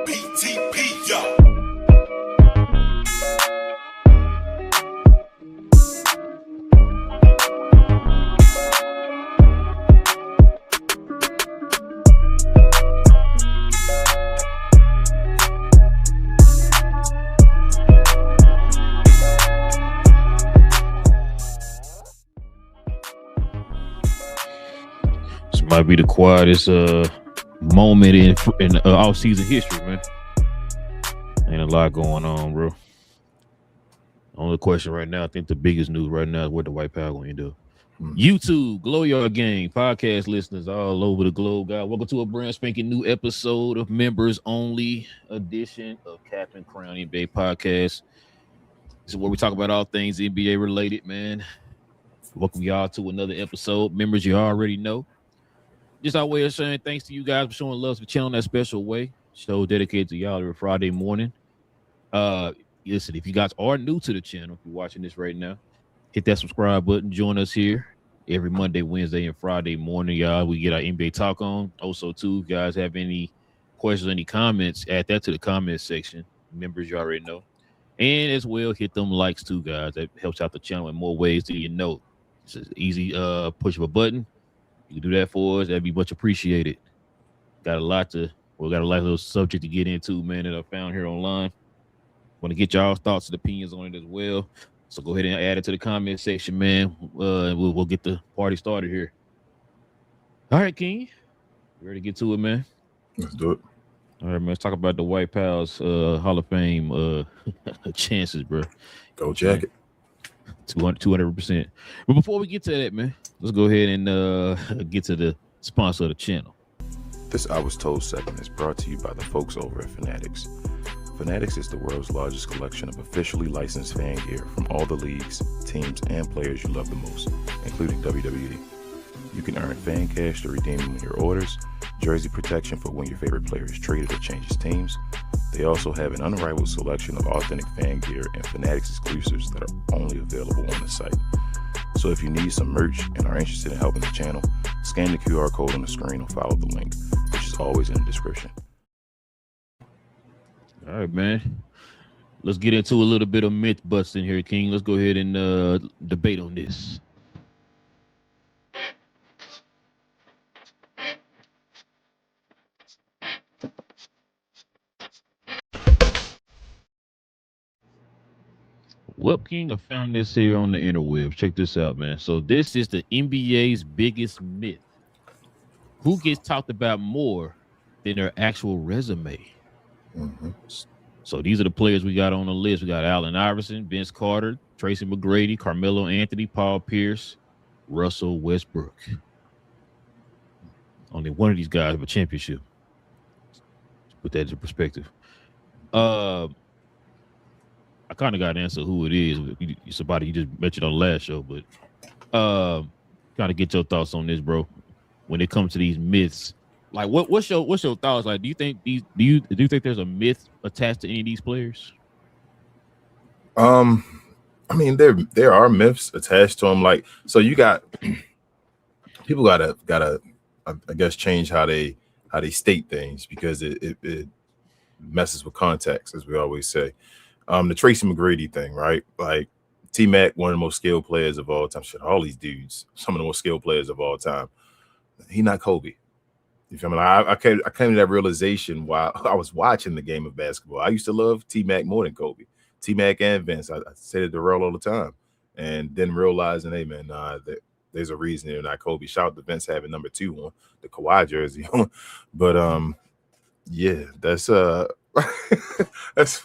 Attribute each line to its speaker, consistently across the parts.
Speaker 1: PTP, yo.
Speaker 2: This might be the quietest moment in off-season history, man. Ain't a lot going on, bro. Only question right now, I think the biggest news right now is what the White Power going to do. YouTube, GloYard Gang, podcast listeners all over the globe, guys. Welcome to a brand spanking new episode of members only edition of Captain Crown NBA Podcast. This is where we talk about all things NBA related, man. Welcome y'all to another episode. Members, you already know. Just our way of saying thanks to you guys for showing love to the channel in that special way. Show dedicated to y'all every Friday morning. Listen, if you guys are new to the channel, if you're watching this right now, hit that subscribe button. Join us here every Monday, Wednesday, and Friday morning, y'all. We get our NBA talk on. Also, too, if you guys have any questions, any comments, add that to the comment section. Members, you already know. And as well, hit them likes too, guys. That helps out the channel in more ways than you know. It's an easy push of a button. You can do that for us. That'd be much appreciated. Got a lot little subject to get into, man, that I found here online. Want to get y'all's thoughts and opinions on it as well. So go ahead and add it to the comment section, man. We'll get the party started here. All right, King. You ready to get to it, man?
Speaker 3: Let's do it.
Speaker 2: All right, man. Let's talk about the White Pals Hall of Fame chances, bro.
Speaker 3: Go Jacket.
Speaker 2: 200%. But before we get to that, man, let's go ahead and get to the sponsor of the channel.
Speaker 3: This I Was Told segment is brought to you by the folks over at Fanatics. Fanatics is the world's largest collection of officially licensed fan gear from all the leagues, teams, and players you love the most, including WWE. You can earn fan cash to redeem them in your orders, jersey protection for when your favorite player is traded or changes teams. They also have an unrivaled selection of authentic fan gear and Fanatics exclusives that are only available on the site. So if you need some merch and are interested in helping the channel, scan the QR code on the screen or follow the link, which is always in the description.
Speaker 2: All right, man. Let's get into a little bit of myth busting here, King. Let's go ahead and debate on this. Well, King, I found this here on the interwebs. Check this out, man. So this is the NBA's biggest myth. Who gets talked about more than their actual resume? Mm-hmm. So these are the players we got on the list. We got Allen Iverson, Vince Carter, Tracy McGrady, Carmelo Anthony, Paul Pierce, Russell Westbrook. Only one of these guys have a championship. Let's put that into perspective. I kind of got to answer who it is. Somebody you just mentioned on the last show, but kind of get your thoughts on this, bro. When it comes to these myths, like what's your thoughts? Like, do you think there's a myth attached to any of these players?
Speaker 3: I mean, there are myths attached to them. Like, so you got people gotta I guess change how they state things because it messes with context, as we always say. The Tracy McGrady thing, right? Like T-Mac, one of the most skilled players of all time. Shit, all these dudes, some of the most skilled players of all time. He not Kobe. You feel me? Like, I came to that realization while I was watching the game of basketball. I used to love T-Mac more than Kobe. T-Mac and Vince. I said it to Relle all the time. And then realizing, hey, man, there's a reason they're not Kobe. Shout out to Vince having number 2 on the Kawhi jersey. But, yeah, that's that's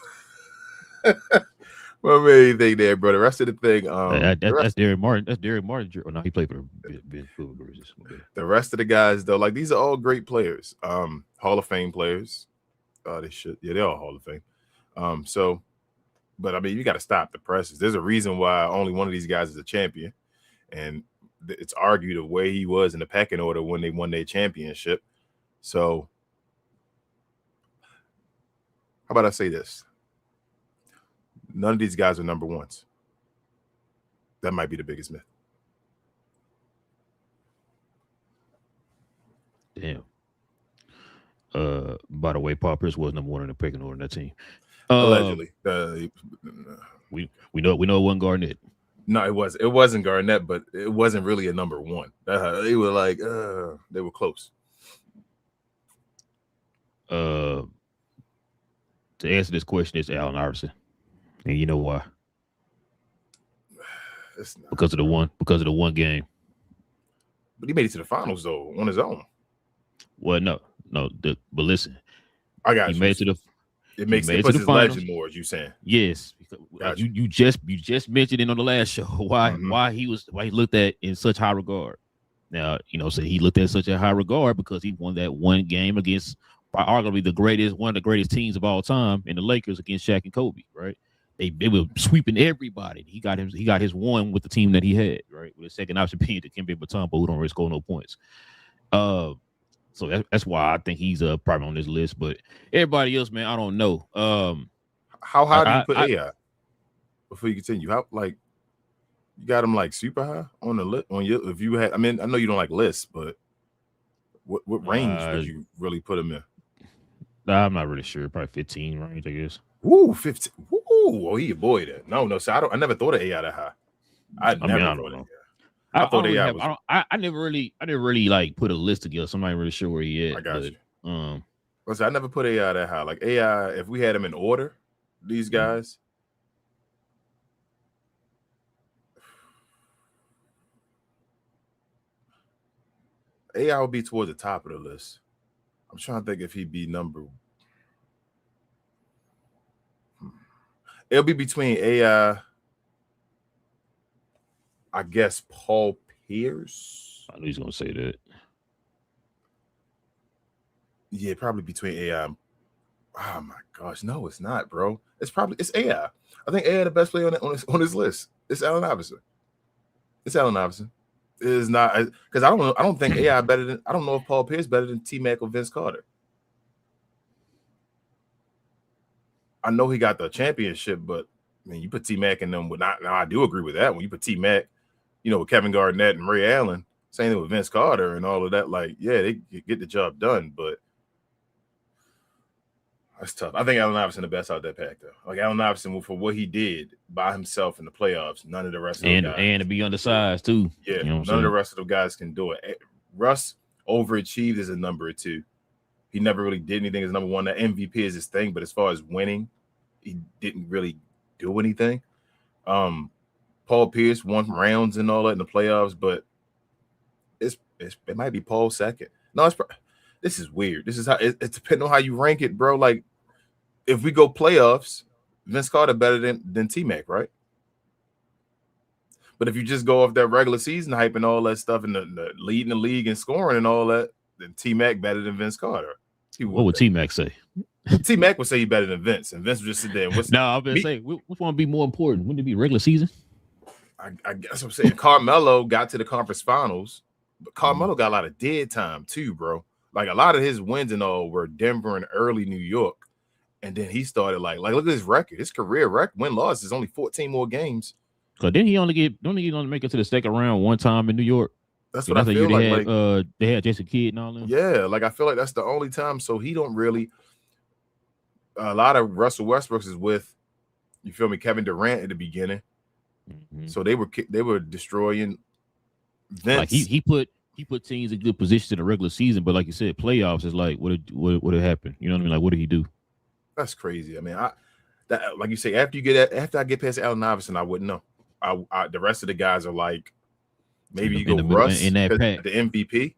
Speaker 3: my main thing there, bro. The rest of the thing,
Speaker 2: that's Derek Martin. That's Derek Martin. Oh, no, he played for
Speaker 3: the rest of the guys, though. Like, these are all great players, Hall of Fame players. They're all Hall of Fame. So, but I mean, you got to stop the presses. There's a reason why only one of these guys is a champion, and it's argued of where he was in the pecking order when they won their championship. So, how about I say this? None of these guys are number ones. That might be the biggest myth.
Speaker 2: Damn. By the way, Paul Pierce was number 1 in the pecking order in that team. Um,
Speaker 3: Allegedly.
Speaker 2: we know it wasn't Garnett.
Speaker 3: No, it wasn't Garnett, but it wasn't really a number 1. They were like they were close.
Speaker 2: To answer this question, it's Allen Iverson, and you know why? Because of the one game.
Speaker 3: But he made it to the finals though on his own.
Speaker 2: Well, no, but listen,
Speaker 3: I got
Speaker 2: he
Speaker 3: you.
Speaker 2: made it to the.
Speaker 3: It puts his legend more, as you saying.
Speaker 2: Yes, because you just mentioned it on the last show why he looked at in such high regard. Now so he looked at such a high regard because he won that one game against arguably one of the greatest teams of all time in the Lakers against Shaq and Kobe. Right? They were sweeping everybody. He got his one with the team that he had. Right, with the second option being Dikembe Mutombo, who don't really score no points. So that's why I think he's probably on this list. But everybody else, man, I don't know.
Speaker 3: How high do you put AI? Before you continue, how you got him like super high on the list? If you had, I mean, I know you don't like lists, but what range would you really put him in?
Speaker 2: I'm not really sure. Probably 15 range, I guess.
Speaker 3: Ooh, 15. Ooh, he a boy then. No. So I never thought of AI that high. I don't know. I thought AI was.
Speaker 2: I never really like put a list together, so I'm not really sure where he is.
Speaker 3: I got you. Listen, I never put AI that high. Like AI, if we had him in order, these guys. AI would be towards the top of the list. I'm trying to think if he'd be number. It'll be between AI, I guess, Paul Pierce.
Speaker 2: I knew he's gonna say that.
Speaker 3: Yeah, probably between AI. Oh my gosh, no, it's not, bro. It's AI. I think AI the best player on his list. It's Allen Iverson. It's Allen Iverson. It is not because I don't think AI better than. I don't know if Paul Pierce better than T-Mac or Vince Carter. I know he got the championship, but I mean, you put T-Mac in them. Now I do agree with that. When you put T-Mac, with Kevin Garnett and Ray Allen, same thing with Vince Carter and all of that. Like, yeah, they get the job done, but that's tough. I think Allen Iverson the best out of that pack, though. Like Allen Iverson, for what he did by himself in the playoffs, none of the rest of the guys.
Speaker 2: And to be undersized too.
Speaker 3: Yeah, none of the rest of the guys can do it. Russ overachieved as a number 2. He never really did anything as number 1. That MVP is his thing, but as far as winning, he didn't really do anything. Paul Pierce won rounds and all that in the playoffs, but it might be Paul second. No, this is weird. This is how it depends on how you rank it, bro. Like if we go playoffs, Vince Carter better than T-Mac, right? But if you just go off that regular season hype and all that stuff and the leading the league and scoring and all that, then T-Mac better than Vince Carter.
Speaker 2: What would T-Mac say?
Speaker 3: T-Mac would say he better than Vince, and Vince would just sit there.
Speaker 2: I'm gonna say, which one would be more important? Wouldn't it be regular season?
Speaker 3: I guess I'm saying Carmelo got to the conference finals, but Carmelo got a lot of dead time too, bro. Like a lot of his wins and all were Denver and early New York, and then he started like look at his record, his career record win-loss is only 14 more games.
Speaker 2: So didn't he only make it to the second round one time in New York?
Speaker 3: That's what I feel like.
Speaker 2: They had Jason Kidd and all them.
Speaker 3: Yeah, like I feel like that's the only time. So he don't really. A lot of Russell Westbrook's is with, you feel me, Kevin Durant at the beginning. Mm-hmm. So they were destroying Vince.
Speaker 2: Like he put teams in good positions in the regular season, but like you said, playoffs is like what happened? You know what I mean? Like what did he do?
Speaker 3: That's crazy. I mean, like you say, after I get past Allen Iverson, I wouldn't know. The rest of the guys are like, maybe you go Russ in that pack, the MVP,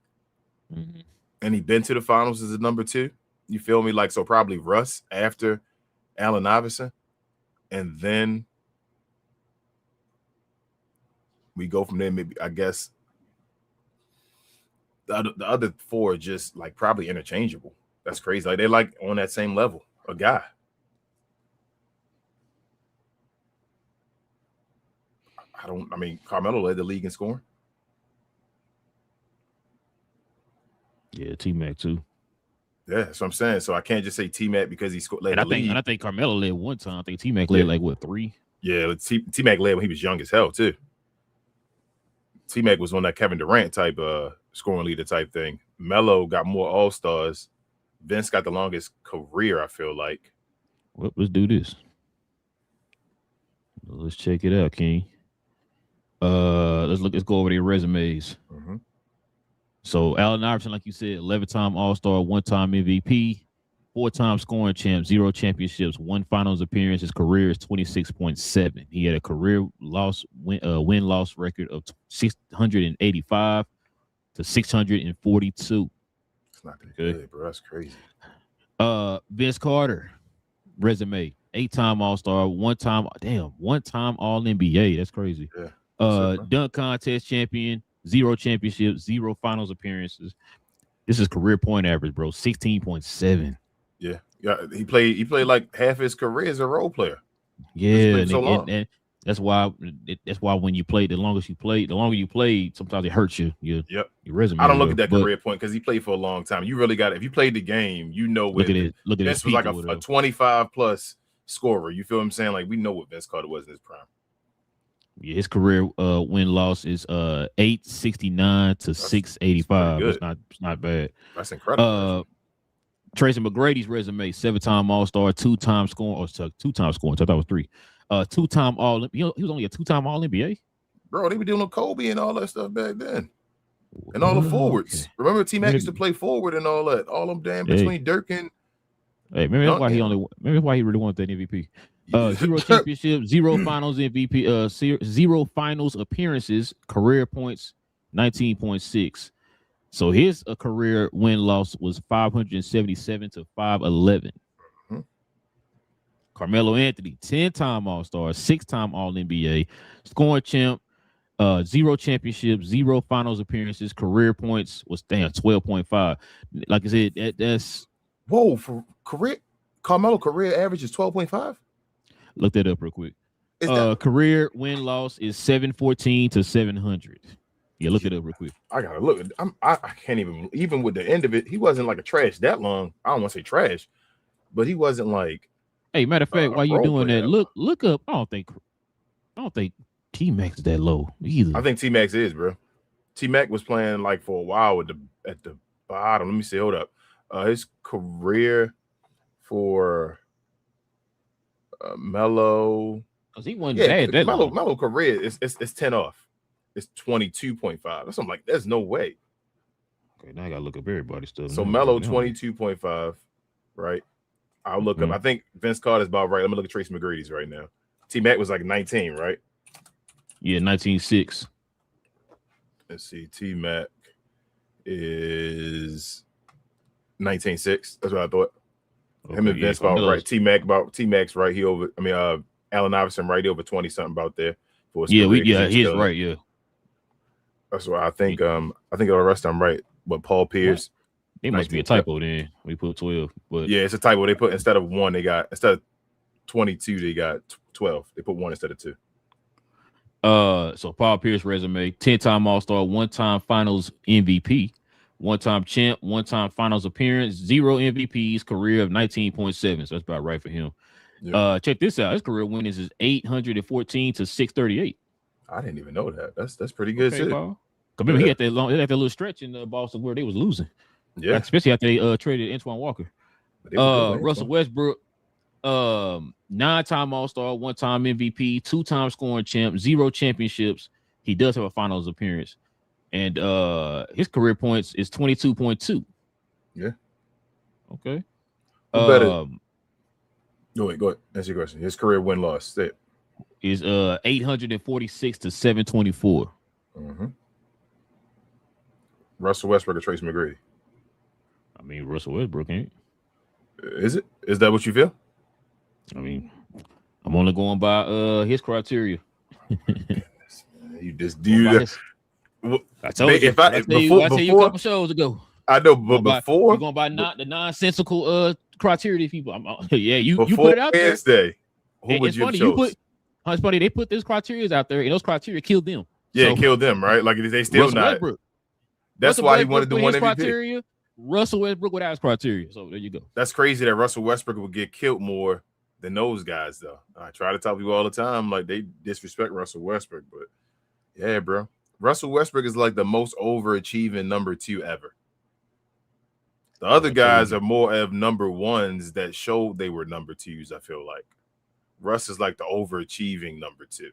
Speaker 3: and he been to the finals as a number 2. You feel me? Like, so probably Russ after Allen Iverson, and then we go from there. Maybe I guess the other 4 are just like probably interchangeable. That's crazy. Like they're like on that same level. A guy. I mean, Carmelo led the league in scoring.
Speaker 2: Yeah, T-Mac too.
Speaker 3: Yeah, that's what I'm saying. So I can't just say T-Mac because he scored.
Speaker 2: And I think Carmelo led one time. I think T-Mac led like what 3?
Speaker 3: Yeah, T-Mac led when he was young as hell too. T-Mac was on that Kevin Durant type scoring leader type thing. Melo got more All-Stars. Vince got the longest career, I feel like.
Speaker 2: Well, let's do this. Let's check it out, King. Let's go over their resumes.
Speaker 3: Mm-hmm.
Speaker 2: So Allen Iverson, like you said, 11-time All-Star, 1-time MVP, 4-time scoring champ, 0 championships, 1 finals appearance. His career is 26.7. He had a career win-loss record of 685 to 642.
Speaker 3: It's not that good, bro. That's crazy.
Speaker 2: Vince Carter, resume, 8-time All-Star, 1-time All-NBA. That's crazy.
Speaker 3: Yeah.
Speaker 2: Dunk contest champion, 0 championships, 0 finals appearances. This is career point average, bro, 16.7.
Speaker 3: Yeah. He played like half his career as a role player.
Speaker 2: Yeah, and that's why when you play, the longer you play, sometimes it hurts you. Your resume.
Speaker 3: I don't look at that career point because he played for a long time. You really got it. If you played the game, you know.
Speaker 2: Look at it.
Speaker 3: Vince was like a 25+ scorer. You feel what I'm saying? Like, we know what Vince Carter was in his prime.
Speaker 2: Yeah, his career win-loss is 869 to 685. It's not bad.
Speaker 3: That's incredible.
Speaker 2: Tracy McGrady's resume: 7-time All-Star, 2-time scoring, 2-time scoring. So I thought it was 3. 2-time All. He was only a 2-time All-NBA.
Speaker 3: Bro, they were dealing with Kobe and all that stuff back then, and all the forwards. Okay. Remember, T-Mac used to play forward and all that. All them damn between Dirk and.
Speaker 2: Hey, maybe that's why he really wanted that MVP. 0 championship, 0 finals MVP, 0 finals appearances, career points 19.6. So his career win-loss was 577 to 511. Mm-hmm. Carmelo Anthony, 10-time All-Star, 6-time All-NBA, scoring champ, 0 championship, 0 finals appearances, career points was 12.5. Like I said, that's
Speaker 3: for career. Carmelo career average is 12.5.
Speaker 2: Look that up real quick. Career win-loss is 714 to 700. Yeah, look it up real quick.
Speaker 3: I gotta look. I can't even with the end of it. He wasn't like a trash that long. I don't want to say trash, but he wasn't like.
Speaker 2: Hey, matter of fact, while you doing that, look up. I don't think T-Max is that low either.
Speaker 3: I think T-Max is, bro. T-Mac was playing like for a while at the bottom. Let me see. Hold up. His career for Melo.
Speaker 2: Because he wasn't bad that long.
Speaker 3: Melo career is 10 off. It's 22.5. That's something like there's no way.
Speaker 2: Okay, now I gotta look up everybody's stuff.
Speaker 3: So Melo 22.5, right? I'll look up. I think Vince Carter's about right. Let me look at Tracy McGrady's right now. T-Mac was like 19, right?
Speaker 2: Yeah, 19.6.
Speaker 3: Let's see. T-Mac is 19.6. That's what I thought. Okay, him and Vince about right. T-Mac's right. Allen Iverson right over 20 something about there.
Speaker 2: He's right. Yeah.
Speaker 3: That's why I think the rest I'm right. But Paul Pierce,
Speaker 2: it must be a typo then. We put 12, but
Speaker 3: yeah, it's a typo. They put instead of 22, they got 12. They put 1 instead of 2.
Speaker 2: So Paul Pierce resume: 10-time All-Star, 1-time Finals MVP, 1-time champ, 1-time Finals appearance, 0 MVPs, career of 19.7. So that's about right for him. Yeah. Check this out. His career winnings is 814 to 638.
Speaker 3: I didn't even know that. That's pretty good too.
Speaker 2: Paul. Remember, he had that little stretch in Boston where they was losing.
Speaker 3: Yeah,
Speaker 2: especially after they traded Antoine Walker. Russell Westbrook, 9-time All-Star, 1-time MVP, 2-time scoring champ, 0 championships. He does have a finals appearance, and his career points is 22.2.
Speaker 3: Yeah.
Speaker 2: Okay.
Speaker 3: Go ahead. That's your question. His career win-loss
Speaker 2: is 846 to 724.
Speaker 3: Mm-hmm. Russell Westbrook or Tracy McGrady?
Speaker 2: I mean, Russell Westbrook ain't.
Speaker 3: Is it? Is that what you feel?
Speaker 2: I mean, I'm only going by his criteria.
Speaker 3: You just do that.
Speaker 2: I told you. I tell you a couple shows ago.
Speaker 3: I know, but before
Speaker 2: you're going by the nonsensical criteria people. You put it out there.
Speaker 3: Wednesday, who would you choose?
Speaker 2: It's funny, they put those criteria out there, and those criteria killed them.
Speaker 3: Yeah, so, killed them, right? Like they still
Speaker 2: Russell
Speaker 3: not.
Speaker 2: Westbrook.
Speaker 3: That's
Speaker 2: Russell
Speaker 3: why
Speaker 2: Westbrook
Speaker 3: he wanted to win MVP.
Speaker 2: Criteria, Russell Westbrook without his criteria. So there you go.
Speaker 3: That's crazy that Russell Westbrook would get killed more than those guys, though. I try to tell people all the time, like they disrespect Russell Westbrook, but yeah, bro. Russell Westbrook is like the most overachieving number 2 ever. The other
Speaker 2: I told
Speaker 3: guys
Speaker 2: you.
Speaker 3: are more of number ones that showed they were number twos. I feel like Russ is like the overachieving number two.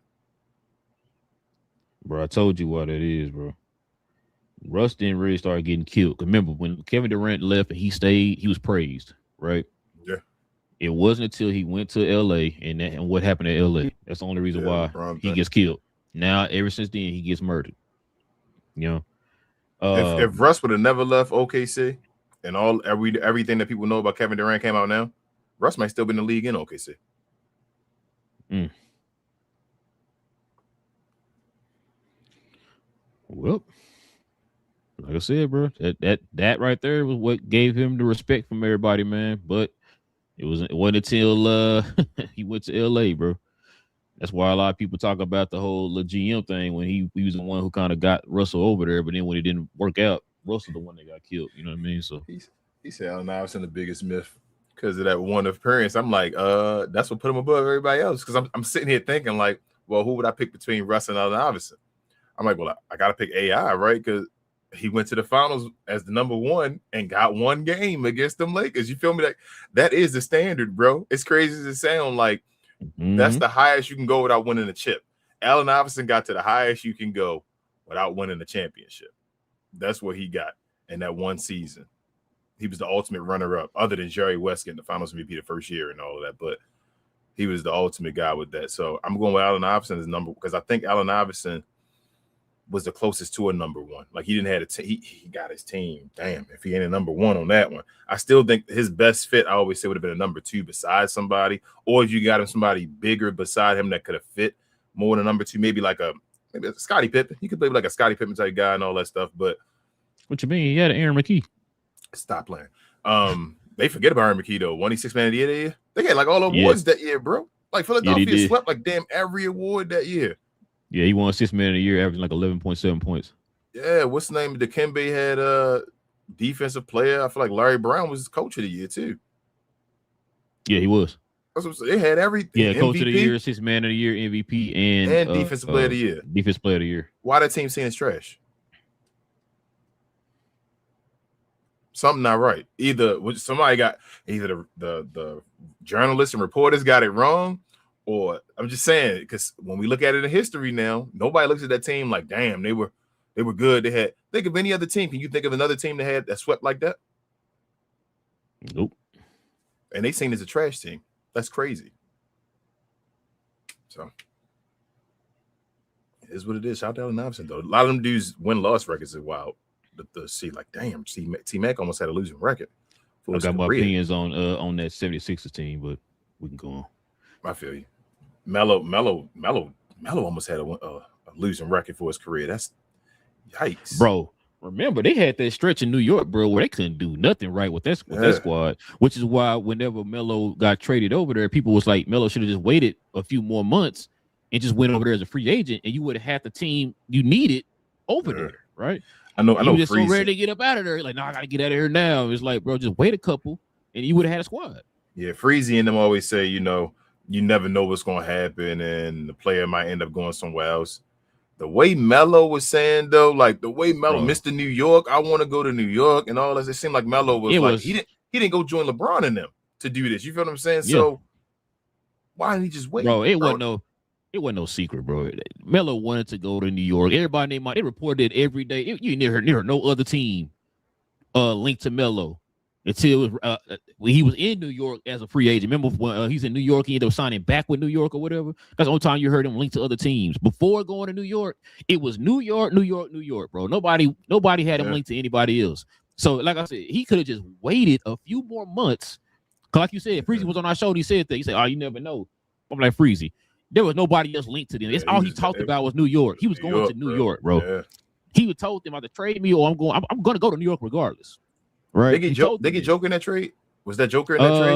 Speaker 2: Bro, I told you what it is, bro. Russ didn't really start getting killed. Remember when Kevin Durant left and he stayed, he was praised, right?
Speaker 3: Yeah,
Speaker 2: It wasn't until he went to LA and what happened at LA. That's the only reason
Speaker 3: yeah,
Speaker 2: why
Speaker 3: LeBron
Speaker 2: he
Speaker 3: thing.
Speaker 2: gets killed. Now, ever since then, he gets murdered. You know,
Speaker 3: If Russ would have never left OKC and everything that people know about Kevin Durant came out now, Russ might still be in the league in OKC.
Speaker 2: Well, like I said, bro, that right there was what gave him the respect from everybody, man. But it wasn't until he went to LA, bro. That's why a lot of people talk about the whole GM thing when he was the one who kind of got Russell over there, but then when it didn't work out, Russell the one that got killed. You know what I mean? So
Speaker 3: He said Allen Iverson the biggest myth because of that one appearance. I'm like, that's what put him above everybody else. Because I'm sitting here thinking like, well, who would I pick between Russ and Allen Iverson? I'm like, well, I got to pick AI, right? Because he went to the finals as the number one and got one game against them Lakers. You feel me? Like that is the standard, bro. It's crazy as it sound. Like that's the highest you can go without winning a chip. Allen Iverson got to the highest you can go without winning a championship. That's what he got in that one season. He was the ultimate runner-up, other than Jerry West getting the Finals MVP the first year and all of that. But he was the ultimate guy with that. So I'm going with Allen Iverson as number because I think Allen Iverson was the closest to a number one. Like he didn't have he got his team. Damn, if he ain't a number one on that one, I still think his best fit, I always say, would have been a number two beside somebody, or if you got him somebody bigger beside him that could have fit more than a number two, maybe a Scottie Pippen. He could play like a Scottie Pippen type guy and all that stuff. But
Speaker 2: what you mean? He had Aaron McKee.
Speaker 3: Stop playing. They forget about Aaron McKee though. 26 man of the year that year. They had like all the awards that year, bro. Like Philadelphia swept like damn every award that year.
Speaker 2: Yeah, he won 6 man of the year, averaging like 11.7 points.
Speaker 3: Yeah, what's the name? Dikembe had defensive player. I feel like Larry Brown was coach of the year too.
Speaker 2: Yeah, he was.
Speaker 3: That's what I'm saying. They had everything.
Speaker 2: Yeah, coach of the year, 6 man of the year, MVP, and
Speaker 3: defensive player of the year.
Speaker 2: Defensive player of the year.
Speaker 3: Why that team seen as trash? Something not right. Either somebody got the journalists and reporters got it wrong, or I'm just saying because when we look at it in history now, nobody looks at that team like, damn, they were good. Think of any other team. Can you think of another team that swept like that?
Speaker 2: Nope.
Speaker 3: And they seen as a trash team. That's crazy. So it is what it is. Shout out to Allen Iverson though. A lot of them dudes win-loss records are wild. To see like, damn, T-Mac almost had a losing record.
Speaker 2: I got my opinions on that 76ers team, but we can go on.
Speaker 3: I feel you. Melo almost had a losing record for his career. That's yikes,
Speaker 2: bro. Remember, they had that stretch in New York, bro, where they couldn't do nothing right with that squad, which is why whenever Melo got traded over there, people was like, Melo should have just waited a few more months and just went over there as a free agent, and you would have had the team you needed over there, right?
Speaker 3: I know.
Speaker 2: He was just so ready to get up out of there. Like, no, I got to get out of here now. It's like, bro, just wait a couple, and you would have had a squad.
Speaker 3: Yeah, Freezy and them always say, you never know what's going to happen, and the player might end up going somewhere else. The way Melo was saying, though, like the way Melo, Mr. New York, I want to go to New York and all this, it seemed like Melo was he didn't go join LeBron and them to do this. You feel what I'm saying? Yeah. So why didn't he just wait?
Speaker 2: Bro, it wasn't no secret, bro. Melo wanted to go to New York. Everybody named they reported it every day. You never heard no other team linked to Melo until when he was in New York as a free agent. Remember when he's in New York, he ended up signing back with New York or whatever. That's the only time you heard him linked to other teams. Before going to New York, it was New York, bro. Nobody had him linked to anybody else. So, like I said, he could have just waited a few more months. Cause like you said, Freezy was on our show and he said that. He said, "Oh, you never know." I'm like, Freezy. There was nobody else linked to them. That's all he talked about was New York. He was going to New York, bro. Yeah. He would told them either trade me or I'm going to go to New York regardless. Right?
Speaker 3: They get Joker in that trade? Was that Joker in that trade?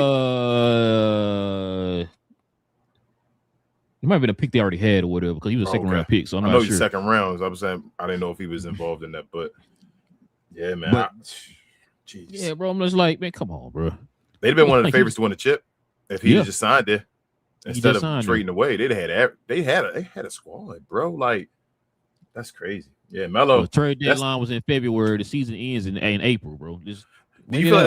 Speaker 2: It might have been a pick they already had or whatever because he was a second round pick. So I'm not sure.
Speaker 3: He's second round. I was saying I didn't know if he was involved in that, but yeah, man.
Speaker 2: Yeah, bro. I'm just like, man, come on, bro.
Speaker 3: They'd have been one of the favorites to win the chip if he just signed there. Instead of trading away, they had a squad, bro. Like that's crazy. Yeah, Melo.
Speaker 2: The trade deadline was in February. The season ends in April, bro.
Speaker 3: Do you feel like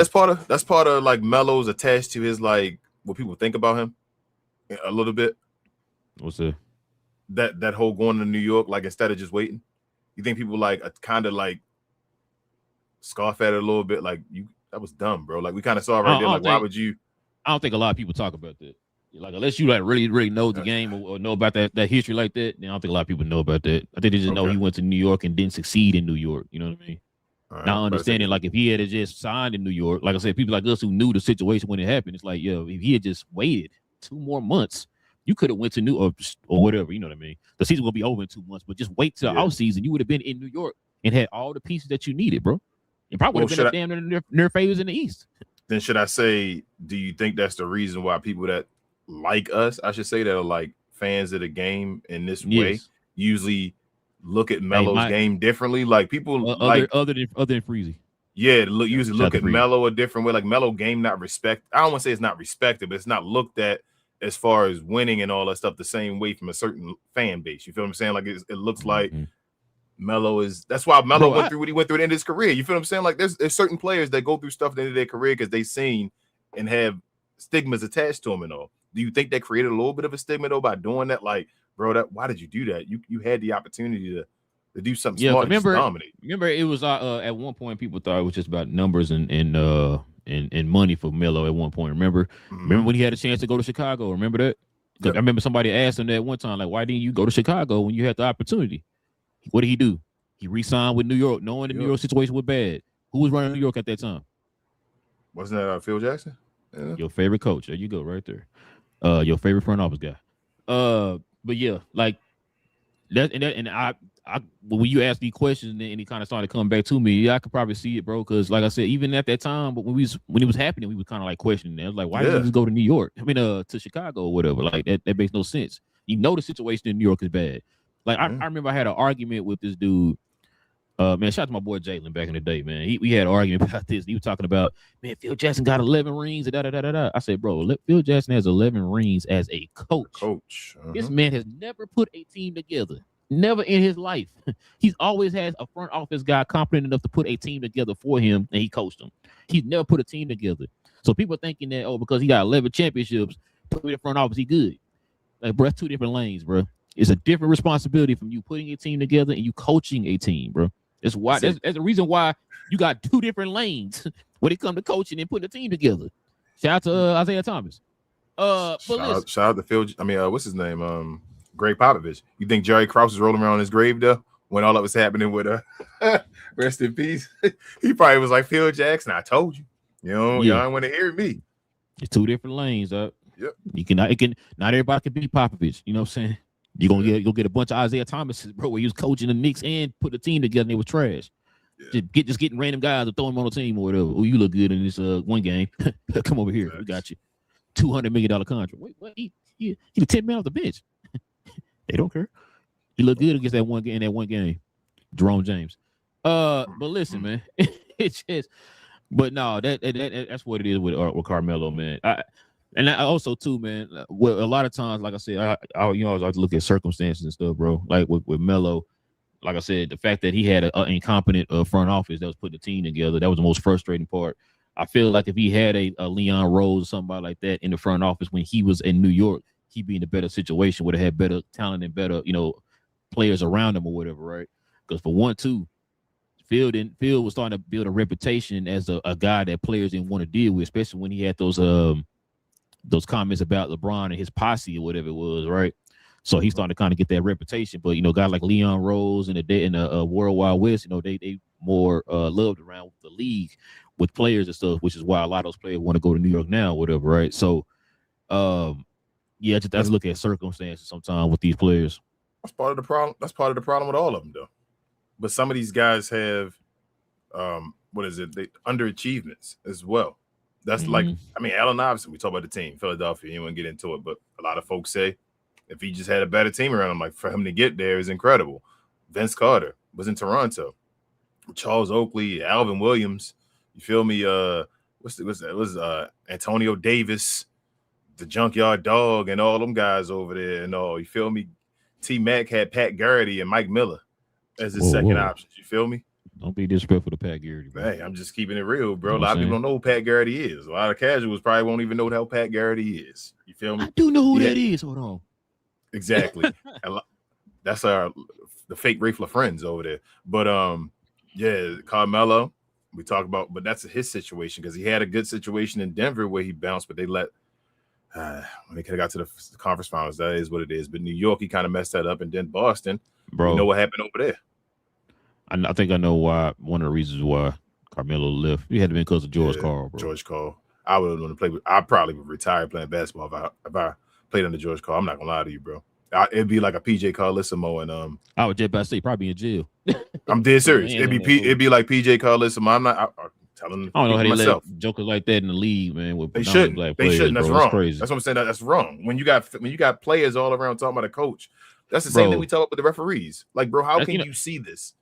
Speaker 3: that's part of like Melo's attached to his like what people think about him a little bit?
Speaker 2: What's that?
Speaker 3: That whole going to New York, like instead of just waiting, you think people like kind of like scoff at it a little bit, like that was dumb, bro. Like we kind of saw right there, like why would you?
Speaker 2: I don't think a lot of people talk about that. Like unless you like really know the game or know about that history like that, then I don't think a lot of people know about that. I think they just know he went to New York and didn't succeed in New York. You know what I mean? Right, now understanding like if he had just signed in New York, like I said, people like us who knew the situation when it happened, it's like, yo, if he had just waited 2 more months, you could have went to New York or whatever. You know what I mean? The season will be over in 2 months, but just wait till the off season. You would have been in New York and had all the pieces that you needed, bro. It probably would have been a damn near favors in the East. Then
Speaker 3: should I say, do you think that's the reason why people that like us, I should say, that are like fans of the game in this way, usually look at Melo's game differently? Like people
Speaker 2: other than Freezy.
Speaker 3: Yeah, usually look at Melo a different way. Like Melo game not respect. I don't want to say it's not respected, but it's not looked at as far as winning and all that stuff the same way from a certain fan base. You feel what I'm saying? Like it looks like Melo is. That's why Melo went through what he went through at the end of his career. You feel what I'm saying? Like there's certain players that go through stuff at the end of their career because they seen and have stigmas attached to them and all. Do you think that created a little bit of a stigma though by doing that? Like, bro, why did you do that? You had the opportunity to do something smart.
Speaker 2: Remember, it was at one point people thought it was just about numbers and money for Melo at one point. Remember when he had a chance to go to Chicago? Remember that? Because I remember somebody asked him that one time, like, why didn't you go to Chicago when you had the opportunity? What did he do? He re-signed with New York, knowing the New York situation was bad. Who was running New York at that time?
Speaker 3: Wasn't that Phil Jackson?
Speaker 2: Yeah. Your favorite coach. There you go, right there. Your favorite front office guy. But yeah, like that, and I when you asked me questions and he kind of started coming back to me, I could probably see it, bro. Because like I said, even at that time, but when it was happening, we was kind of like questioning it. I was like, why didn't you just go to New York? I mean, to Chicago or whatever. Like that makes no sense. You know the situation in New York is bad. Like I remember I had an argument with this dude. Man, shout out to my boy Jalen back in the day, man. We had an argument about this. He was talking about, man, Phil Jackson got 11 rings. I said, bro, Phil Jackson has 11 rings as a coach. This man has never put a team together. Never in his life. He's always had a front office guy competent enough to put a team together for him, and he coached them. He's never put a team together. So people thinking that, because he got 11 championships, put me in the front office, he good. Like, bro, that's 2 different lanes, bro. It's a different responsibility from you putting a team together and you coaching a team, bro. That's why. That's the reason why you got 2 different lanes when it comes to coaching and putting a team together. Shout out to Isaiah Thomas.
Speaker 3: Shout out to Phil. I mean, what's his name? Greg Popovich. You think Jerry Krause is rolling around in his grave though when all that was happening with rest in peace? He probably was like, Phil Jackson, I told you. Y'all don't want to hear me.
Speaker 2: It's 2 different lanes. Yep. Not everybody can be Popovich. You know what I'm saying? You're gonna get a bunch of Isaiah Thomases, bro, where he was coaching the Knicks and put the team together and they were trash. Yeah. Just getting random guys to throw them on the team or whatever. Oh, you look good in this one game. Come over here. We got you. $200 million contract. Wait, what? He was 10 men off the bench. They don't care. He looked good against that one game. Jerome James. But listen, man. It's just, but no, that's what it is with Carmelo, man. And I also too, man. Well, a lot of times, like I said, I always have to look at circumstances and stuff, bro. Like with Melo, like I said, the fact that he had an incompetent front office that was putting the team together, that was the most frustrating part. I feel like if he had a Leon Rose or somebody like that in the front office when he was in New York, he'd be in a better situation, would have had better talent and better, players around him or whatever, right? Because for 1, 2, Phil was starting to build a reputation as a guy that players didn't want to deal with, especially when he had those comments about LeBron and his posse or whatever it was, right? So he's starting to kind of get that reputation. But guys like Leon Rose and the World Wide West, they more loved around the league with players and stuff, which is why a lot of those players want to go to New York now, or whatever, right? So, just look at circumstances sometimes with these players.
Speaker 3: That's part of the problem. That's part of the problem with all of them, though. But some of these guys have, they underachievements as well. That's like, Allen Iverson, we talk about the team, Philadelphia, you wouldn't get into it, but a lot of folks say if he just had a better team around him, like for him to get there is incredible. Vince Carter was in Toronto. Charles Oakley, Alvin Williams, you feel me? Antonio Davis, the Junkyard Dog, and all them guys over there and all. You feel me? T Mac had Pat Garrity and Mike Miller as his second options. You feel me?
Speaker 2: Don't be disrespectful to Pat Garrity, bro.
Speaker 3: Hey, I'm just keeping it real, bro.
Speaker 2: You know
Speaker 3: A lot of people don't know who Pat Garrity is. A lot of casuals probably won't even know who Pat Garrity is. You feel me?
Speaker 2: I do know who that is. Hold on.
Speaker 3: Exactly. That's the fake Rafe LaFriends over there. But yeah, Carmelo, we talk about, but that's his situation because he had a good situation in Denver where he bounced, but they let when they could have got to the conference finals. That is what it is. But New York, he kind of messed that up, and then Boston, bro. You know what happened over there?
Speaker 2: I think I know why. One of the reasons why Carmelo left, he had to be because of George Karl, bro.
Speaker 3: George Karl. I would want to play with. I probably would retire playing basketball if I played under George Karl. I'm not gonna lie to you, bro. It'd be like a PJ Carlissimo and
Speaker 2: I would just about to say probably in jail.
Speaker 3: I'm dead serious. It'd be like PJ Carlissimo. I'm telling.
Speaker 2: I don't know how they let jokers like that in the league, man. With
Speaker 3: they shouldn't.
Speaker 2: Black
Speaker 3: they
Speaker 2: players,
Speaker 3: shouldn't. That's
Speaker 2: bro.
Speaker 3: wrong.
Speaker 2: That's crazy.
Speaker 3: That's what I'm saying. That's wrong. When you got players all around talking about a coach, that's the same thing we talk about with the referees. Like, bro, how can you see this?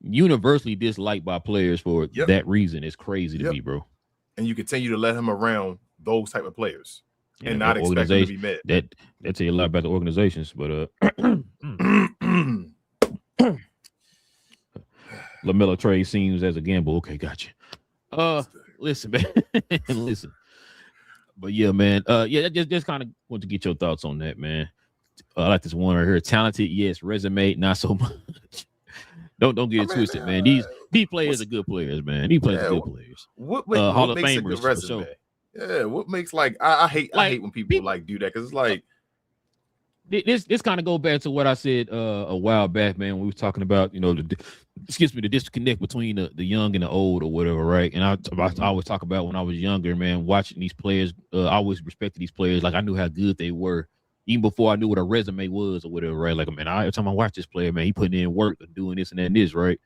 Speaker 2: Universally disliked by players for that reason. It's crazy to me, bro.
Speaker 3: And you continue to let him around those type of players and not expect him to be mad.
Speaker 2: That tell you a lot about the organizations, but LaMelo trade seems as a gamble. Okay, gotcha. Listen, man. Listen. But yeah, man. Just kind of want to get your thoughts on that, man. I like this one right here. Talented, yes. Resume, not so much. Don't get it twisted, man. These players are good players, man. These players are good players.
Speaker 3: What
Speaker 2: Hall of
Speaker 3: makes
Speaker 2: Famers
Speaker 3: a good resume? Yeah, what makes I hate when people like do that because it's like
Speaker 2: this kind of go back to what I said a while back, man. When we were talking about the disconnect between the young and the old or whatever, right? And I always talk about when I was younger, man, watching these players. I always respected these players, like I knew how good they were. Even before I knew what a resume was or whatever, right? Like, man, every time I watch this player, man, he putting in work and doing this and that and this, right?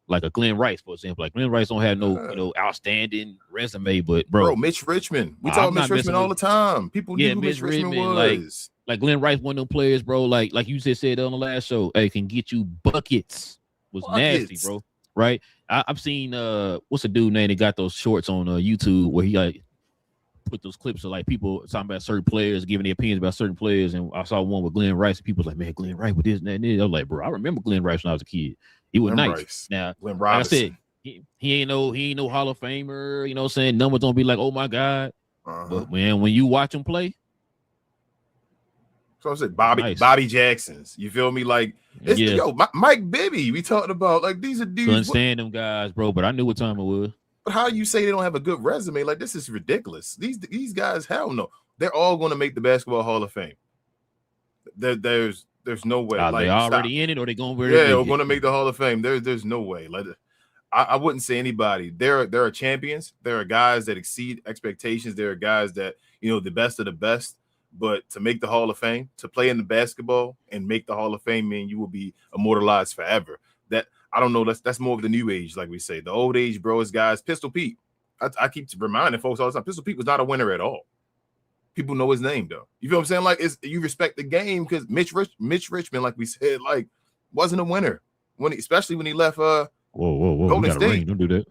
Speaker 2: Like a Glenn Rice, for example. Like Glenn Rice don't have no, outstanding resume, but bro,
Speaker 3: Mitch Richmond. We talk Mitch Richmond all the time. People knew who Mitch Richmond was.
Speaker 2: Like Glenn Rice, one of them players, bro. Like you just said on the last show, hey, can get you buckets. Was nasty, bro. Right? I've seen what's a dude name that got those shorts on YouTube where he like put those clips of like people talking about certain players, giving their opinions about certain players, and I saw one with Glenn Rice, and people was like, man, Glenn Rice with this and that and this. I was like, bro, I remember Glenn Rice when I was a kid. He was nice.
Speaker 3: Rice.
Speaker 2: Now,
Speaker 3: Glenn
Speaker 2: like I said, he ain't no Hall of Famer. You know what I'm saying? Numbers don't be like, oh my God. But man, when you watch him play,
Speaker 3: so I said Bobby Jacksons. You feel me? Like Mike Bibby. We talked about like these are dudes.
Speaker 2: Couldn't stand them guys, bro. But I knew what time it was.
Speaker 3: But how you say they don't have a good resume? Like this is ridiculous. These guys, hell no. They're all going to make the Basketball Hall of Fame. There's no way.
Speaker 2: Like, they already in it, or they going to
Speaker 3: they're going to make the Hall of Fame. There's no way. Like I wouldn't say anybody. There are champions. There are guys that exceed expectations. There are guys that the best of the best. But to make the Hall of Fame, to play in the basketball and make the Hall of Fame, man, you will be immortalized forever. That I don't know. That's more of the new age, like we say. The old age, bro, is guys. Pistol Pete. I keep reminding folks all the time. Pistol Pete was not a winner at all. People know his name though. You feel what I'm saying? Like you respect the game because Mitch Richmond, like we said, like wasn't a winner especially when he left.
Speaker 2: Whoa!
Speaker 3: Golden State.
Speaker 2: Don't do that.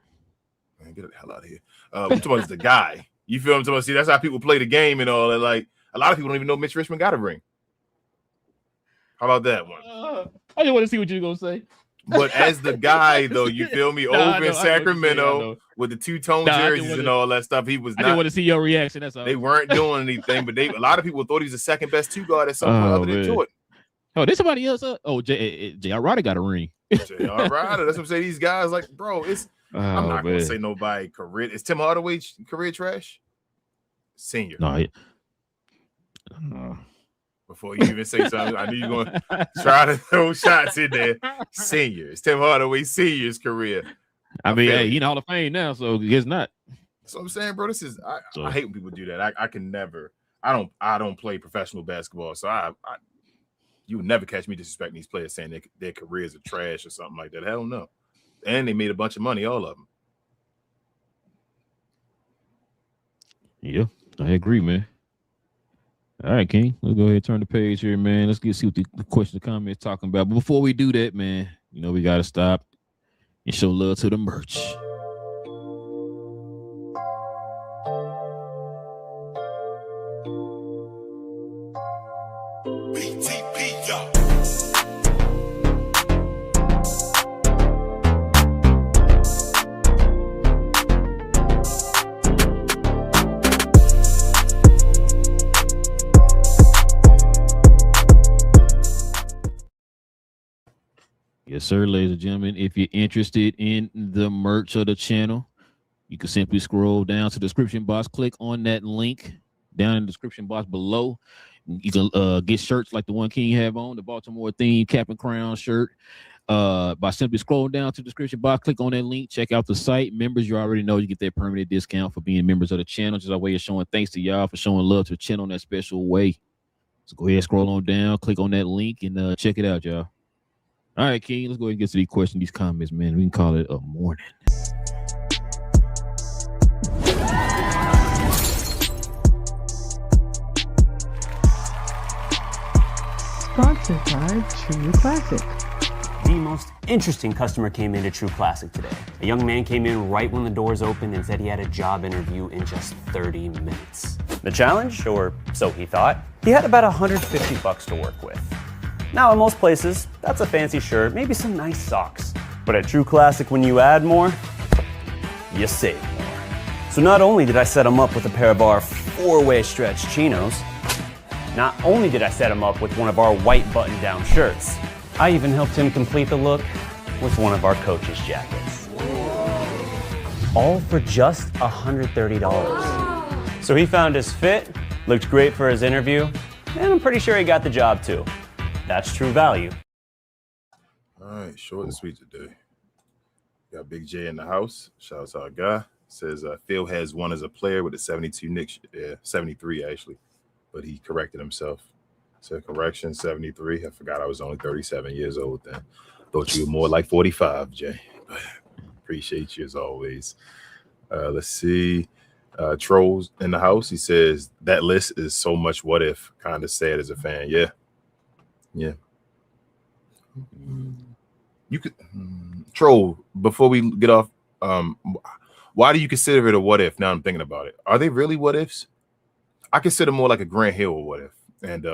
Speaker 3: Man, get the hell out of here. I'm talking about the guy. You feel what I'm talking about? See, that's how people play the game and all that. Like a lot of people don't even know Mitch Richmond got a ring. How about that one?
Speaker 2: I just want to see what you're gonna say.
Speaker 3: But as the guy, though, you feel me? Over in Sacramento with the two-tone jerseys and all that stuff, he was not.
Speaker 2: I didn't want to see your reaction. That's all.
Speaker 3: They weren't doing anything, but a lot of people thought he was the second best two guard at some point other than Jordan.
Speaker 2: Oh, there's somebody else. J.R. Ryder got a ring.
Speaker 3: J.R. Ryder. That's what I'm saying. These guys, like, bro, I'm not going to say nobody career. Is Tim Hardaway career trash? Senior.
Speaker 2: No.
Speaker 3: Before you even say something, I knew you're going to try to throw shots in there. Senior. It's Tim Hardaway Senior's career.
Speaker 2: I mean, hey, he's in Hall of Fame now, so guess not.
Speaker 3: That's what I'm saying, bro. I hate when people do that. I can never. I don't play professional basketball, so you would never catch me disrespecting these players saying their careers are trash or something like that. Hell no. And they made a bunch of money, all of them.
Speaker 2: Yeah, I agree, man. All right, King. Let's go ahead and turn the page here, man. Let's see what the questions and comments talking about. But before we do that, man, we got to stop and show love to the merch. Yes, sir, ladies and gentlemen. If you're interested in the merch of the channel, you can simply scroll down to the description box, click on that link down in the description box below. You can get shirts like the one King have on, the Baltimore theme cap and crown shirt. By simply scrolling down to the description box, click on that link, check out the site. Members, you already know you get that permanent discount for being members of the channel. Just a way of showing thanks to y'all for showing love to the channel in that special way. So go ahead, scroll on down, click on that link, and check it out, y'all. All right, King, let's go ahead and get to these questions, these comments, man. We can call it a morning.
Speaker 1: Sponsored by True Classic.
Speaker 4: The most interesting customer came into True Classic today. A young man came in right when the doors opened and said he had a job interview in just 30 minutes. The challenge, or so he thought, he had about $150 to work with. Now, in most places, that's a fancy shirt, maybe some nice socks. But at True Classic, when you add more, you save more. So not only did I set him up with a pair of our 4-way stretch chinos, not only did I set him up with one of our white button-down shirts, I even helped him complete the look with one of our coach's jackets. All for just $130. So he found his fit, looked great for his interview, and I'm pretty sure he got the job too. That's true value.
Speaker 3: All right, short and sweet today. Got Big J in the house. Shout out to our guy. Says Phil has won as a player with the 72 Knicks, 73 actually, but he corrected himself. Said correction, 73. I forgot I was only 37 years old then. Thought you were more like 45, Jay. But appreciate you as always. Let's see. Trolls in the house. He says that list is so much what if. Kind of sad as a fan. Yeah. Yeah. You could Troll, before we get off, why do you consider it a what if? Now I'm thinking about it. Are they really what ifs? I consider more like a Grant Hill a what if. And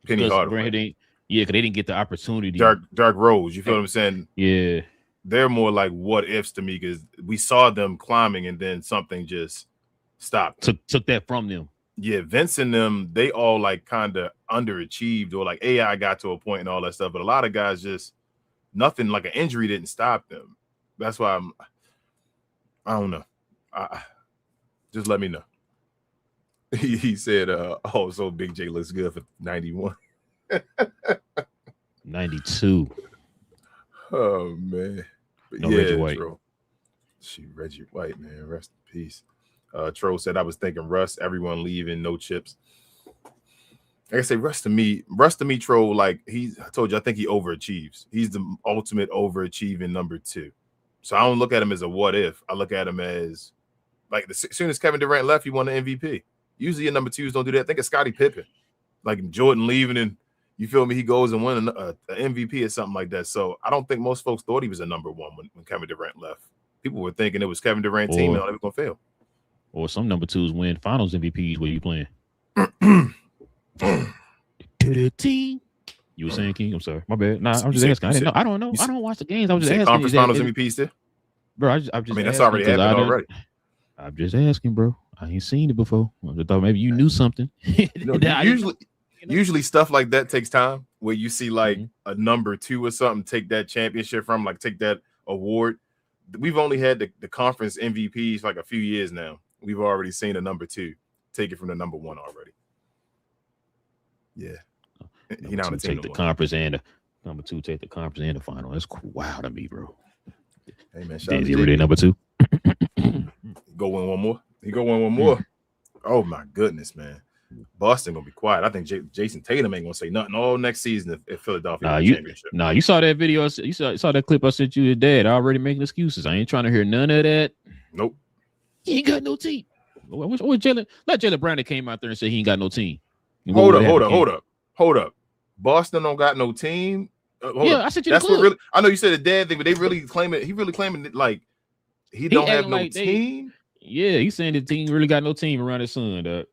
Speaker 3: Penny Hardaway.
Speaker 2: Yeah, because they didn't get the opportunity.
Speaker 3: Dark Rose, you feel what I'm saying?
Speaker 2: Yeah.
Speaker 3: They're more like what ifs to me because we saw them climbing and then something just stopped.
Speaker 2: Took that from them.
Speaker 3: Yeah, Vince and them, they all like kind of underachieved or like AI got to a point and all that stuff. But a lot of guys just nothing like an injury didn't stop them. That's why I don't know. Just let me know. He said, oh, so Big J looks good for 91.
Speaker 2: 92.
Speaker 3: Oh, man. But
Speaker 2: no, Reggie White.
Speaker 3: Reggie White, man. Rest in peace. Troll said, I was thinking Russ, everyone leaving, no chips. Like I say, Russ to me, Troll, like I told you, I think he overachieves. He's the ultimate overachieving number 2. So I don't look at him as a what if. I look at him as like as soon as Kevin Durant left, he won the MVP. Usually your number 2s don't do that. Think of Scottie Pippen, like Jordan leaving and you feel me? He goes and wins an MVP or something like that. So I don't think most folks thought he was a number 1 when Kevin Durant left. People were thinking it was Kevin Durant's team and they were going to fail.
Speaker 2: Or some number 2s win finals MVPs where you playing. You were saying, King? I'm sorry. My bad. Nah, I'm just asking. I don't know. I don't watch the games. I was just asking.
Speaker 3: Conference finals MVPs there?
Speaker 2: Bro, I mean,
Speaker 3: that's already happened already.
Speaker 2: I'm just asking, bro. I ain't seen it before. I thought maybe you knew something.
Speaker 3: Usually stuff like that takes time where you see like a number 2 or something take that championship from, like take that award. We've only had the conference MVPs for like a few years now. We've already seen a number 2 take it from the number 1 already. Yeah.
Speaker 2: He now take the conference and the number 2 take the conference and the final. That's wild to me, bro.
Speaker 3: Hey man,
Speaker 2: shout out to you. Number 2.
Speaker 3: Go win one more. He go win one more. Oh my goodness, man. Boston gonna be quiet. I think Jason Tatum ain't gonna say nothing all next season if Philadelphia wins the championship. You saw that video. You saw that clip I sent you today. Already making excuses. I ain't trying to hear none of that. Nope.
Speaker 2: He ain't got no team. What Jalen? Not Jalen Brown that came out there and said he ain't got no team.
Speaker 3: Hold up. Boston don't got no team.
Speaker 2: I sent you.
Speaker 3: That's what really. I know you said a dad thing, but they really claim it. He really claiming it like he don't have no team.
Speaker 2: Yeah, he's saying the team really got no team around his son, dog.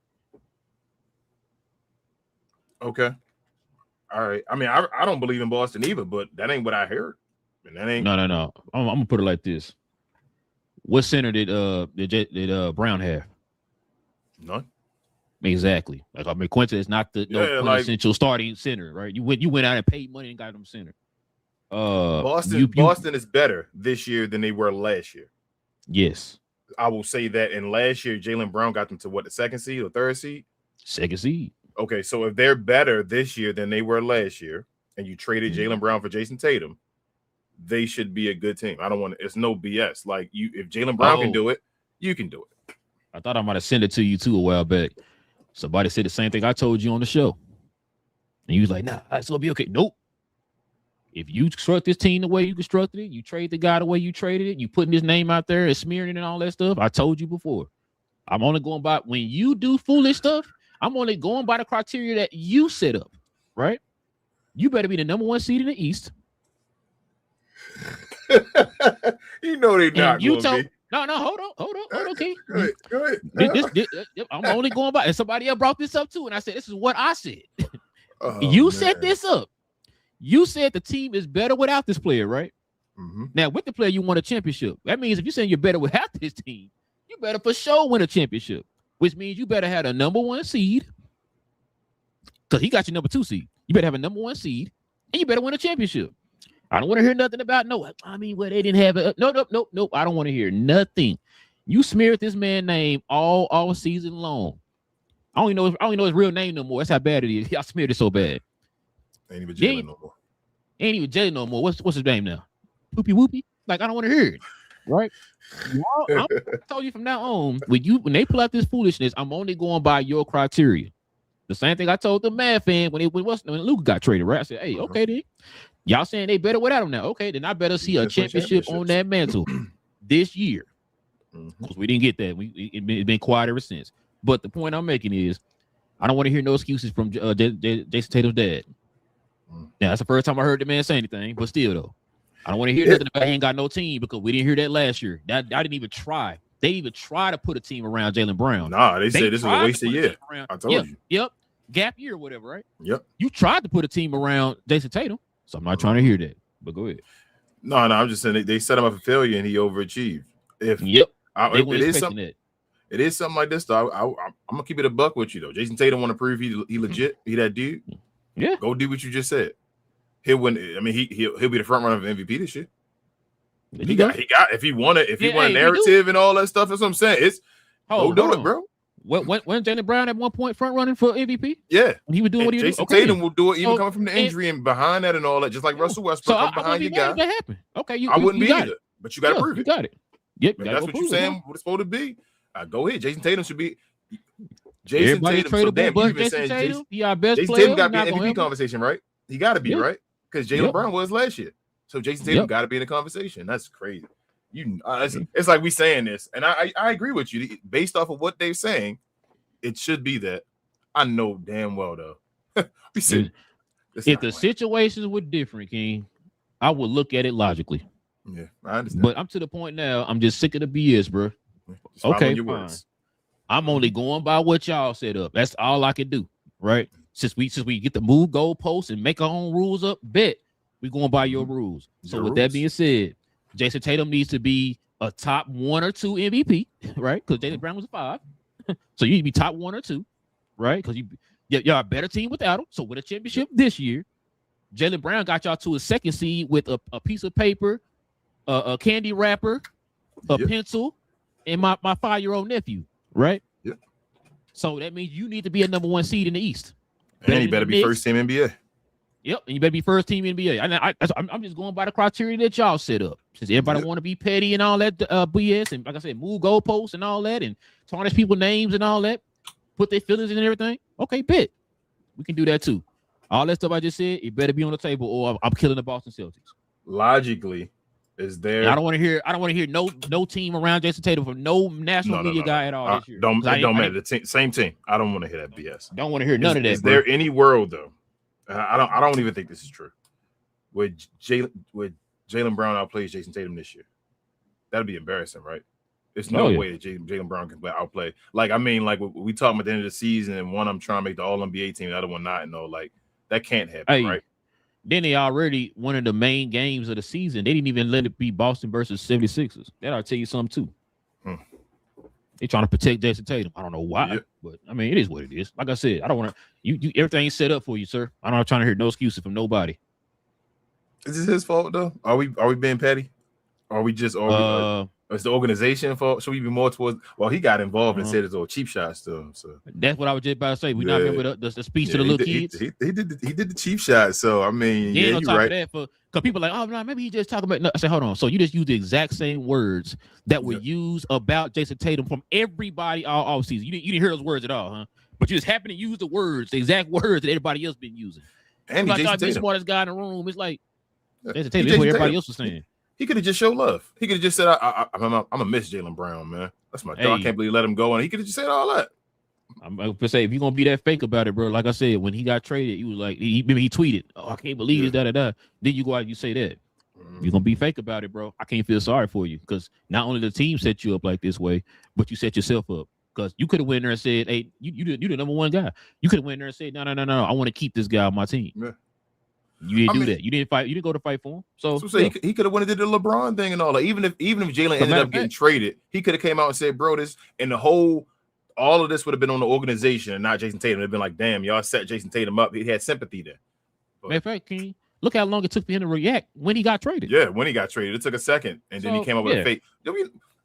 Speaker 3: Okay. All right. I mean, I don't believe in Boston either, but that ain't what I heard. And that ain't
Speaker 2: no. I'm gonna put it like this. What center did Brown have?
Speaker 3: None.
Speaker 2: Exactly. Like, I mean, Quincy is not the quintessential starting center, right? You went out and paid money and got him center.
Speaker 3: Boston is better this year than they were last year.
Speaker 2: Yes,
Speaker 3: I will say that. And last year, Jaylen Brown got them to what, the second seed or third seed?
Speaker 2: Second seed.
Speaker 3: Okay, so if they're better this year than they were last year, and you traded Jaylen Brown for Jason Tatum, they should be a good team. I don't want to. It's no BS. Like if Jaylen Brown can do it, you can do it.
Speaker 2: I thought I might have sent it to you too a while back. Somebody said the same thing I told you on the show, and you was like, "Nah, it's gonna be okay." Nope. If you construct this team the way you constructed it, you trade the guy the way you traded it, you putting his name out there and smearing it and all that stuff. I told you before. I'm only going by when you do foolish stuff. I'm only going by the criteria that you set up, right? You better be the number 1 seed in the East.
Speaker 3: You know they not.
Speaker 2: You told no. Hold on. Okay,
Speaker 3: go ahead.
Speaker 2: I'm only going by. And somebody else brought this up too, and I said this is what I said.
Speaker 3: You
Speaker 2: set this up. You said the team is better without this player, right?
Speaker 3: Mm-hmm.
Speaker 2: Now, with the player, you won a championship. That means if you're saying you're better without this team, you better for sure win a championship, which means you better have a number 1 seed because he got your number 2 seed. You better have a number 1 seed, and you better win a championship. I don't want to hear nothing about no. I mean, well, they didn't have it. Nope. I don't want to hear nothing. You smeared this man's name all season long. I don't even know his real name no more. That's how bad it is. Y'all smeared it so bad.
Speaker 3: Ain't even Jaylen no more.
Speaker 2: Ain't even Jaylen no more. What's his name now? Poopy whoopy? Like, I don't want to hear it. Right? I told you from now on, when they pull out this foolishness, I'm only going by your criteria. The same thing I told the Mad fan when Luka got traded, right? I said, hey, okay then. Y'all saying they better without him now. Okay, then I better see a championship on that mantle this year. Because we didn't get that. It's been quiet ever since. But the point I'm making is I don't want to hear no excuses from Jason Tatum's dad. Now, that's the first time I heard the man say anything, but still, though, I don't want to hear nothing about he ain't got no team because we didn't hear that last year. I didn't even try. They didn't even try to put a team around Jaylen Brown.
Speaker 3: Nah, they said this is a wasted year. I told you.
Speaker 2: Yep. Gap year or whatever, right?
Speaker 3: Yep.
Speaker 2: You tried to put a team around Jason Tatum, so I'm not trying to hear that. But go ahead.
Speaker 3: No, I'm just saying they set him up for failure and he overachieved. It is something like this, though. I'm gonna keep it a buck with you, though. Jason Tatum want to prove he legit. He that dude.
Speaker 2: Yeah.
Speaker 3: Go do what you just said. He'll win. I mean, he'll be the front runner for MVP this year. He got if he won a narrative and all that stuff. That's what I'm saying. It's go do it, bro.
Speaker 2: When Jaylen Brown at one point front running for MVP?
Speaker 3: Yeah,
Speaker 2: when he was doing what he was
Speaker 3: doing. Jason Tatum will do it, even coming from the injury and behind that and all that, just like Russell Westbrook behind your guy.
Speaker 2: That happened. Okay,
Speaker 3: I wouldn't be either, but you got to prove it.
Speaker 2: You got it. Yep,
Speaker 3: that's what you're saying. What it's supposed to be. Go ahead. Jason Tatum should be.
Speaker 2: Jason Tatum. So damn, you been saying Jason
Speaker 3: Tatum got to be in MVP conversation, right? He got to be, right? Because Jaylen Brown was last year. So Jason Tatum got to be in the conversation. That's crazy. It's like we saying this, and I agree with you. Based off of what they're saying, it should be that. I know damn well, though. We said
Speaker 2: if the situations were different, King, I would look at it logically.
Speaker 3: Yeah, I understand.
Speaker 2: But I'm to the point now, I'm just sick of the BS, bro. Okay, fine. I'm only going by what y'all set up. That's all I can do, right? Since we get to move goalposts and make our own rules up, bet we going by your rules. So with that being said, Jason Tatum needs to be a top 1 or 2 MVP, right? Because Jaylen Brown was a 5. So you need to be top 1 or 2, right? Because y'all a better team without him. So with a championship this year, Jaylen Brown got y'all to a 2nd seed with a piece of paper, a candy wrapper, a pencil, and my 5-year-old nephew, right?
Speaker 3: Yep.
Speaker 2: So that means you need to be a number 1 seed in the East.
Speaker 3: And you better be first team NBA.
Speaker 2: Yep, and you better be first team NBA. I'm just going by the criteria that y'all set up. Since everybody want to be petty and all that BS, and like I said, move goalposts and all that, and tarnish people's names and all that, put their feelings in and everything. Okay, bet we can do that too. All that stuff I just said, it better be on the table, or I'm killing the Boston Celtics.
Speaker 3: Logically, is there?
Speaker 2: And I don't want to hear no team around Jason Tatum from no national media guy at all this year.
Speaker 3: It don't matter. Same team. I don't want to hear that BS.
Speaker 2: Don't want to hear none of that.
Speaker 3: Is there any world though? I don't even think this is true. Would Jaylen Brown outplays Jason Tatum this year? That'd be embarrassing, right? There's no way that Jaylen Brown can outplay. Like, I mean, like we talking about the end of the season, and one I'm trying to make the All NBA team, the other one not. No, like that can't happen, right?
Speaker 2: Then they already one of the main games of the season. They didn't even let it be Boston versus 76ers. That'll tell you something too. They trying to protect Jason Tatum. I don't know why, but I mean, it is what it is. Like I said, I don't want to. You everything's set up for you, sir. I'm not trying to hear no excuses from nobody.
Speaker 3: Is this his fault though? Are we being petty? Are we just it's the organization fault? Should we be more towards? Well, he got involved and said it's all cheap shots to him. So
Speaker 2: that's what I was just about to say. We not remember the speech to the little kids.
Speaker 3: He did the cheap shot. So I mean,
Speaker 2: on top of that, because people are like, oh no, maybe he just talking about. No. I said, hold on. So you just used the exact same words that were used about Jason Tatum from everybody all season. You didn't hear those words at all, huh? But you just happen to use the exact words that everybody else been using.
Speaker 3: And
Speaker 2: he's like, the smartest guy in the room. It's like Jason Tatum. That's what everybody else was saying.
Speaker 3: He could have just showed love. He could have just said, I'm gonna miss Jaylen Brown, man. That's my dog. I can't believe let him go. And he could have just said all that.
Speaker 2: I'm gonna say, if you're gonna be that fake about it, bro, like I said, when he got traded, he was like, he tweeted, oh, I can't believe this, Then you go out and you say that. You're gonna be fake about it, bro. I can't feel sorry for you, because not only the team set you up like this way, but you set yourself up. Because you could have went there and said, hey, you the number one guy. You could have went there and said, no, I want to keep this guy on my team. Yeah. You didn't do that. You didn't fight. You didn't go to fight for him. So
Speaker 3: he could have went and did the LeBron thing and all that. Even if Jaylen ended up getting traded, he could have came out and said, bro, this and all of this would have been on the organization and not Jason Tatum. It'd been like, damn, y'all set Jason Tatum up. He had sympathy there.
Speaker 2: Matter of fact, King, look how long it took for him to react when he got traded.
Speaker 3: Yeah, when he got traded, it took a second, and then he came up with a fake.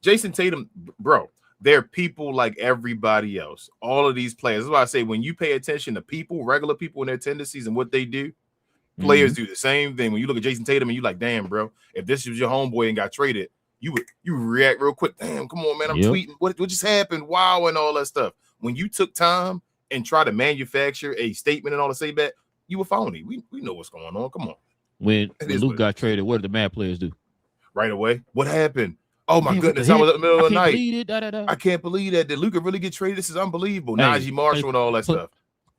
Speaker 3: Jason Tatum, bro. They're people like everybody else. All of these players. That's why I say when you pay attention to people, regular people and their tendencies and what they do. Players do the same thing. When you look at Jason Tatum and you like, damn, bro, if this was your homeboy and got traded, you react real quick. Damn, come on, man. I'm tweeting. What just happened? Wow, and all that stuff. When you took time and try to manufacture a statement and all to say that, you were phony. We know what's going on. Come on.
Speaker 2: When Luke got traded, what did the Mad players do?
Speaker 3: Right away. What happened? Oh my goodness! I was in the middle of the night. I can't believe that. Did Luka really get traded? This is unbelievable. Najee Marshall and all that stuff.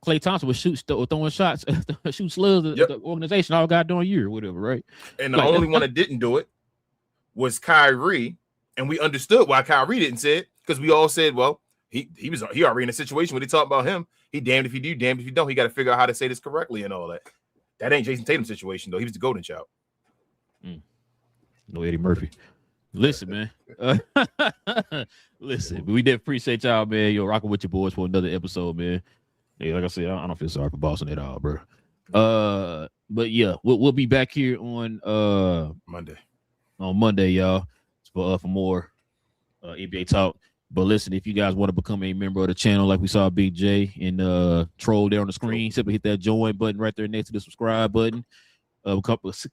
Speaker 2: Klay Thompson was throwing shots, shoot slugs at the organization all goddamn year, whatever, right?
Speaker 3: And the only one that didn't do it was Kyrie, and we understood why Kyrie didn't say it, because we all said, well, he already in a situation where they talk about him. He damned if you do, damned if you don't. He got to figure out how to say this correctly and all that. That ain't Jason Tatum's situation though. He was the golden child.
Speaker 2: No Eddie Murphy. Listen, man. Listen, we did appreciate y'all, man. Yo, rocking with your boys for another episode, man. Yeah, like I said, I don't feel sorry for Boston at all, bro. But yeah, we'll be back here on
Speaker 3: Monday.
Speaker 2: On Monday, y'all, for more NBA talk. But listen, if you guys want to become a member of the channel, like we saw Big J and Troll there on the screen, simply hit that join button right there next to the subscribe button.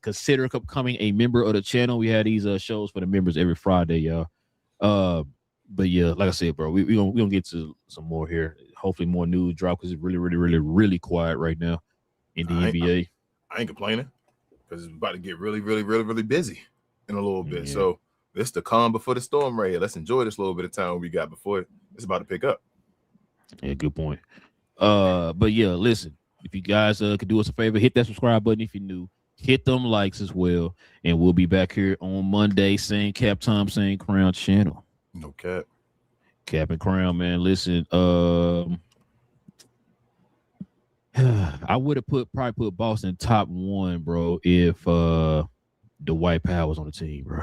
Speaker 2: Consider becoming a member of the channel. We have these shows for the members every Friday, y'all. But yeah, like I said, bro, we gonna get to some more here. Hopefully more news drop, because it's really quiet right now in the NBA.
Speaker 3: I ain't complaining, because it's about to get really busy in a little bit. So this is the calm before the storm right here. Let's enjoy this little bit of time we got before it's about to pick up.
Speaker 2: Yeah, good point. But yeah, listen, if you guys could do us a favor, hit that subscribe button if you're new. Hit them likes as well, and we'll be back here on Monday, same cap time, same crown channel.
Speaker 3: No cap.
Speaker 2: Cap and crown, man. Listen, I would have probably put Boston top 1, bro, if Dwight Powell was on the team, bro.